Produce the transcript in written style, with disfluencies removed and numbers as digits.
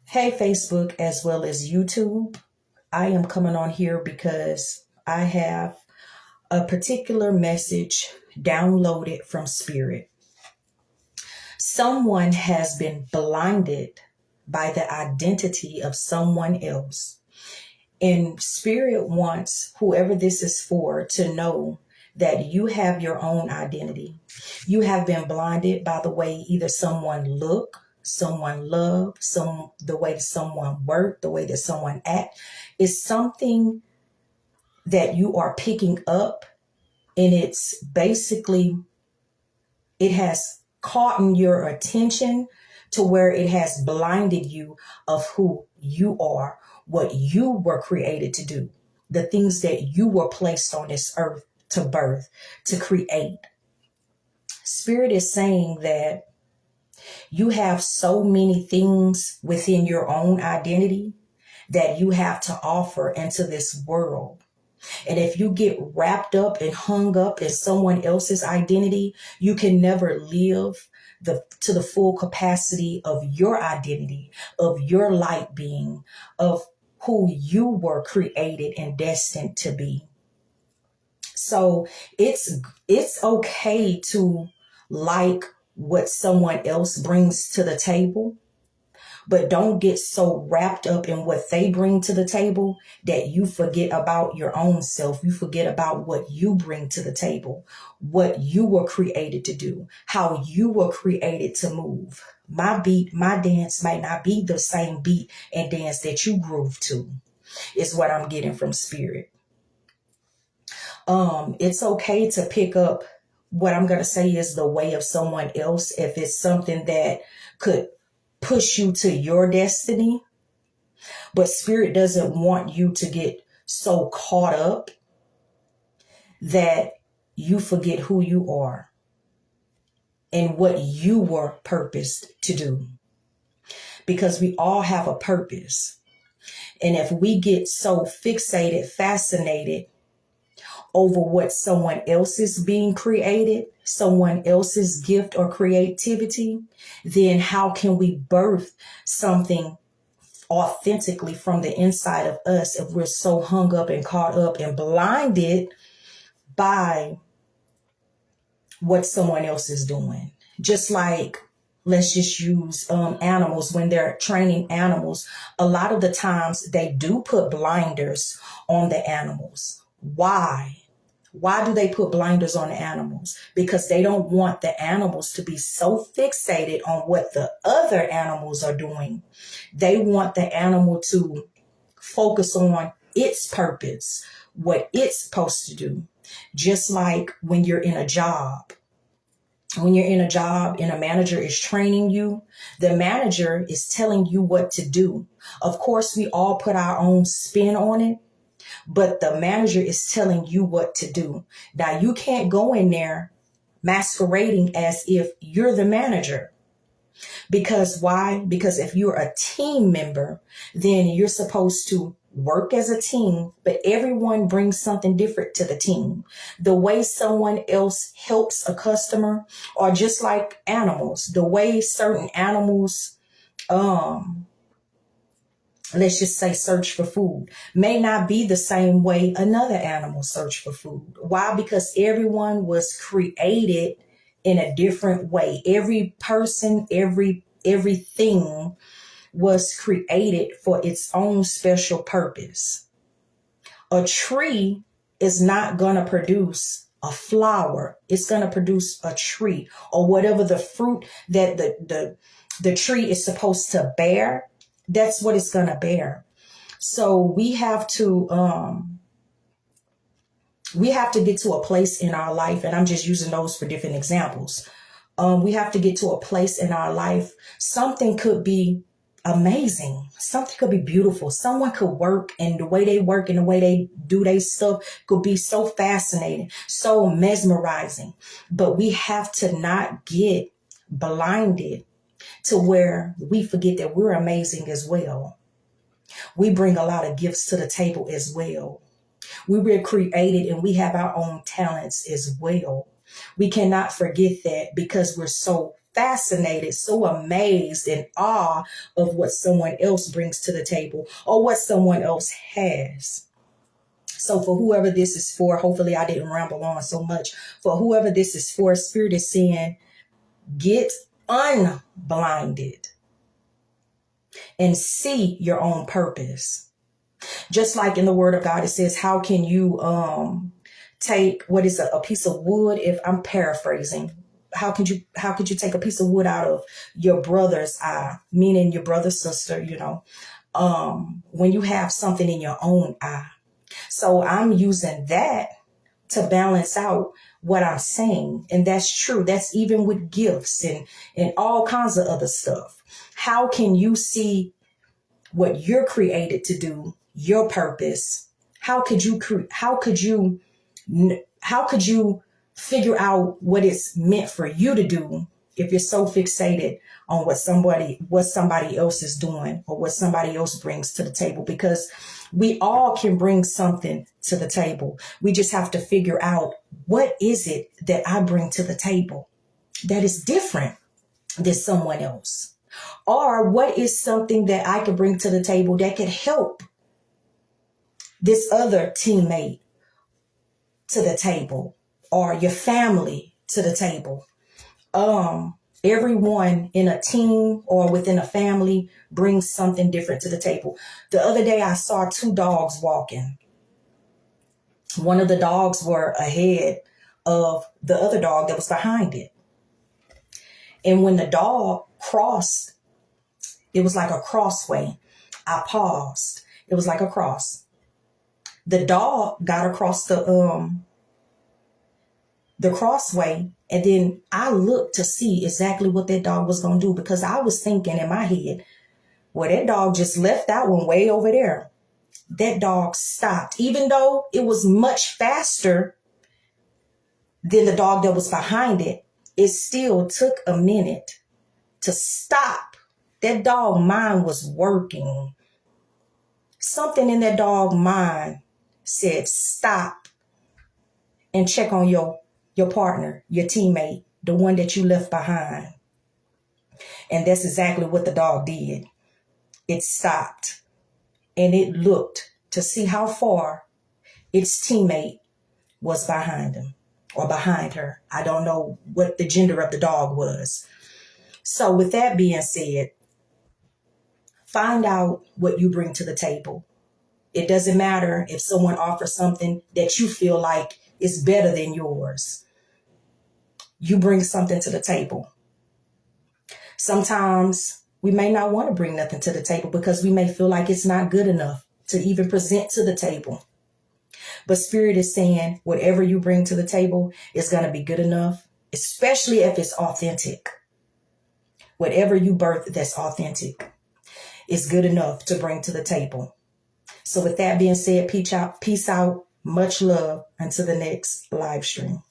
Hey, Facebook as well as YouTube. I am coming on here because I have a particular message downloaded from Spirit. Someone has been blinded by the identity of someone else. And Spirit wants whoever this is for to know that you have your own identity. You have been blinded by the way either someone look, someone love, the way that someone work, the way that someone act. Is something that you are picking up, and it's basically it has caught in your attention to where it has blinded you of who you are, what you were created to do, the things that you were placed on this earth to birth, to create. Spirit is saying that you have so many things within your own identity that you have to offer into this world. And if you get wrapped up and hung up in someone else's identity, you can never live to the full capacity of your identity, of your light being, of who you were created and destined to be. So it's okay to like what someone else brings to the table, but don't get so wrapped up in what they bring to the table that you forget about your own self. You forget about what you bring to the table, what you were created to do, how you were created to move. My beat, my dance might not be the same beat and dance that you groove to, is what I'm getting from Spirit. It's okay to pick up what I'm going to say is the way of someone else if it's something that could push you to your destiny. But Spirit doesn't want you to get so caught up that you forget who you are and what you were purposed to do. Because we all have a purpose. And if we get so fixated, fascinated over what someone else is being created, someone else's gift or creativity, then how can we birth something authentically from the inside of us if we're so hung up and caught up and blinded by what someone else is doing? Just like, let's just use animals. When they're training animals, a lot of the times they do put blinders on the animals. Why? Why do they put blinders on the animals? Because they don't want the animals to be so fixated on what the other animals are doing. They want the animal to focus on its purpose, what it's supposed to do. Just like when you're in a job. When you're in a job and a manager is training you, the manager is telling you what to do. Of course, we all put our own spin on it, but the manager is telling you what to do. Now, you can't go in there masquerading as if you're the manager. Because why? Because if you're a team member, then you're supposed to work as a team, but everyone brings something different to the team. The way someone else helps a customer, or just like animals, the way certain animals, let's just say search for food, may not be the same way another animal search for food. Why? Because everyone was created in a different way. Every person, everything was created for its own special purpose. A tree is not going to produce a flower. It's going to produce a tree, or whatever the fruit that the tree is supposed to bear. That's what it's going to bear. So we have to get to a place in our life, and I'm just using those for different examples. We have to get to a place in our life. Something could be amazing. Something could be beautiful. Someone could work, and the way they work and the way they do their stuff could be so fascinating, so mesmerizing. But we have to not get blinded to where we forget that we're amazing as well. We bring a lot of gifts to the table as well. We were created and we have our own talents as well. We cannot forget that because we're so fascinated, so amazed in awe of what someone else brings to the table or what someone else has. So for whoever this is for, hopefully I didn't ramble on so much. For whoever this is for, Spirit is saying, get unblinded and see your own purpose. Just like in the Word of God, it says, how can you take what is a piece of wood? If I'm paraphrasing, how could you take a piece of wood out of your brother's eye, meaning your brother's sister, when you have something in your own eye. So I'm using that to balance out what I'm saying. And that's true. That's even with gifts and all kinds of other stuff. How can you see what you're created to do, your purpose? How could you figure out what it's meant for you to do if you're so fixated on what somebody else is doing or what somebody else brings to the table? Because we all can bring something to the table. We just have to figure out, what is it that I bring to the table that is different than someone else? Or what is something that I could bring to the table that could help this other teammate to the table, or your family to the table? Everyone in a team or within a family brings something different to the table. The other day I saw two dogs walking. One of the dogs were ahead of the other dog that was behind it. And when the dog crossed, it was like a crossway. I paused. It was like a cross. The dog got across the crossway, and then I looked to see exactly what that dog was going to do, because I was thinking in my head, well, that dog just left that one way over there. That dog stopped. Even though it was much faster than the dog that was behind it, it still took a minute to stop. That dog mind was working. Something in that dog mind said, stop and check on your partner, your teammate, the one that you left behind. And that's exactly what the dog did. It stopped and it looked to see how far its teammate was behind him or behind her. I don't know what the gender of the dog was. So with that being said, find out what you bring to the table. It doesn't matter if someone offers something that you feel like is better than yours. You bring something to the table. Sometimes we may not want to bring nothing to the table because we may feel like it's not good enough to even present to the table. But Spirit is saying whatever you bring to the table is going to be good enough, especially if it's authentic. Whatever you birth that's authentic is good enough to bring to the table. So with that being said, peace out, much love until the next live stream.